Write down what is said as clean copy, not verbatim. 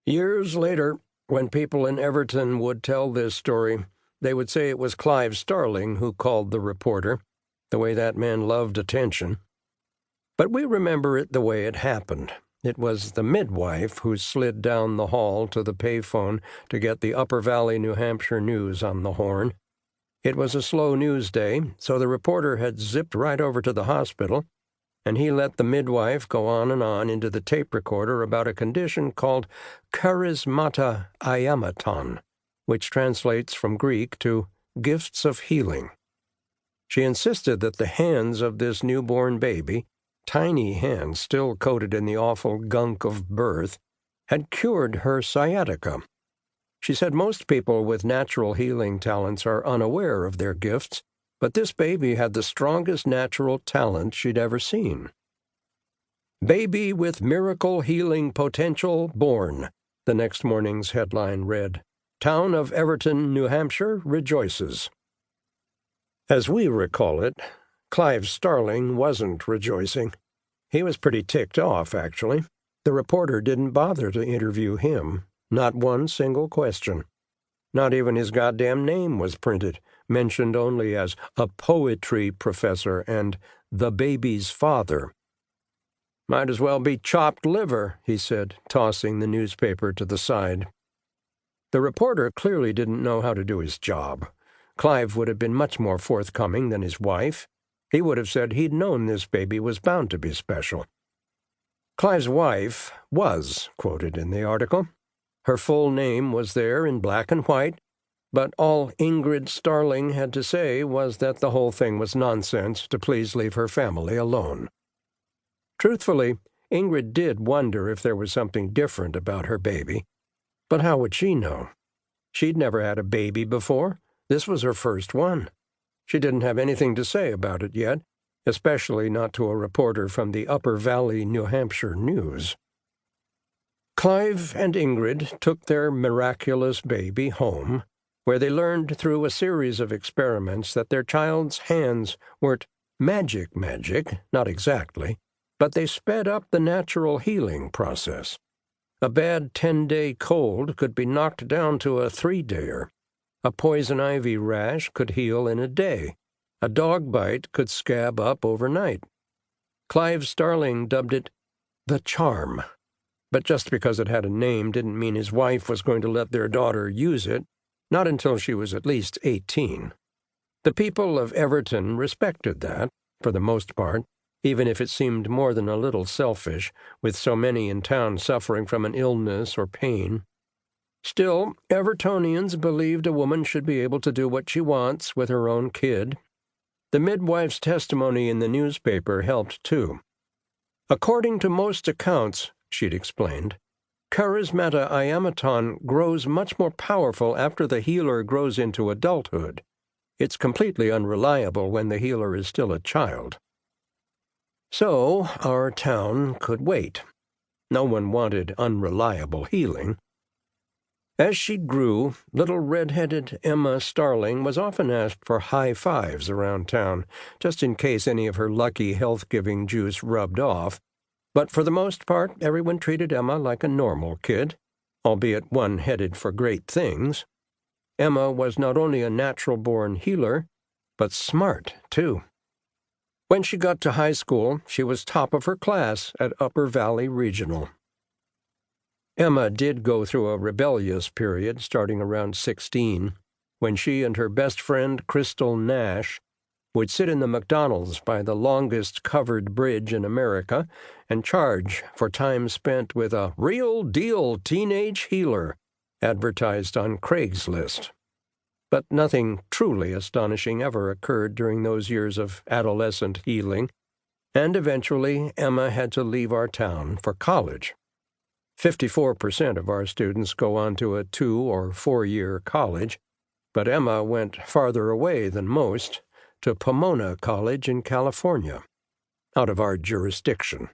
Years later, when people in Everton would tell this story, they would say it was Clive Starling who called the reporter, the way that man loved attention. But we remember it the way it happened. It was the midwife who slid down the hall to the payphone to get the Upper Valley, New Hampshire news on the horn. It was a slow news day, so the reporter had zipped right over to the hospital, and he let the midwife go on and on into the tape recorder about a condition called charismata iamaton, which translates from Greek to gifts of healing. She insisted that the hands of this newborn baby, tiny hands still coated in the awful gunk of birth, had cured her sciatica. She said most people with natural healing talents are unaware of their gifts, but this baby had the strongest natural talent she'd ever seen. "Baby with miracle healing potential born," the next morning's headline read. "Town of Everton, New Hampshire, rejoices." As we recall it, Clive Starling wasn't rejoicing. He was pretty ticked off, actually. The reporter didn't bother to interview him, not one single question. Not even his goddamn name was printed, mentioned only as a poetry professor and the baby's father. "Might as well be chopped liver," he said, tossing the newspaper to the side. The reporter clearly didn't know how to do his job. Clive would have been much more forthcoming than his wife. He would have said he'd known this baby was bound to be special. Clive's wife was quoted in the article. Her full name was there in black and white, but all Ingrid Starling had to say was that the whole thing was nonsense to please leave her family alone. Truthfully, Ingrid did wonder if there was something different about her baby. But how would she know? She'd never had a baby before. This was her first one. She didn't have anything to say about it yet, especially not to a reporter from the Upper Valley, New Hampshire news. Clive and Ingrid took their miraculous baby home, where they learned through a series of experiments that their child's hands weren't magic, not exactly, but they sped up the natural healing process. A bad 10-day cold could be knocked down to a 3-dayer. A poison ivy rash could heal in a day. A dog bite could scab up overnight. Clive Starling dubbed it the charm. But just because it had a name didn't mean his wife was going to let their daughter use it, not until she was at least 18. The people of Everton respected that, for the most part, even if it seemed more than a little selfish, with so many in town suffering from an illness or pain. Still, Evertonians believed a woman should be able to do what she wants with her own kid. The midwife's testimony in the newspaper helped, too. According to most accounts, she'd explained, charismata iamaton grows much more powerful after the healer grows into adulthood. It's completely unreliable when the healer is still a child. So our town could wait. No one wanted unreliable healing. As she grew, little red-headed Emma Starling was often asked for high fives around town, just in case any of her lucky health-giving juice rubbed off. But for the most part, everyone treated Emma like a normal kid, albeit one headed for great things. Emma was not only a natural-born healer, but smart, too. When she got to high school, she was top of her class at Upper Valley Regional. Emma did go through a rebellious period starting around 16, when she and her best friend, Crystal Nash, would sit in the McDonald's by the longest covered bridge in America and charge for time spent with a real-deal teenage healer advertised on Craigslist. But nothing truly astonishing ever occurred during those years of adolescent healing, and eventually Emma had to leave our town for college. 54% of our students go on to a 2- or 4-year college, but Emma went farther away than most, to Pomona College in California, out of our jurisdiction.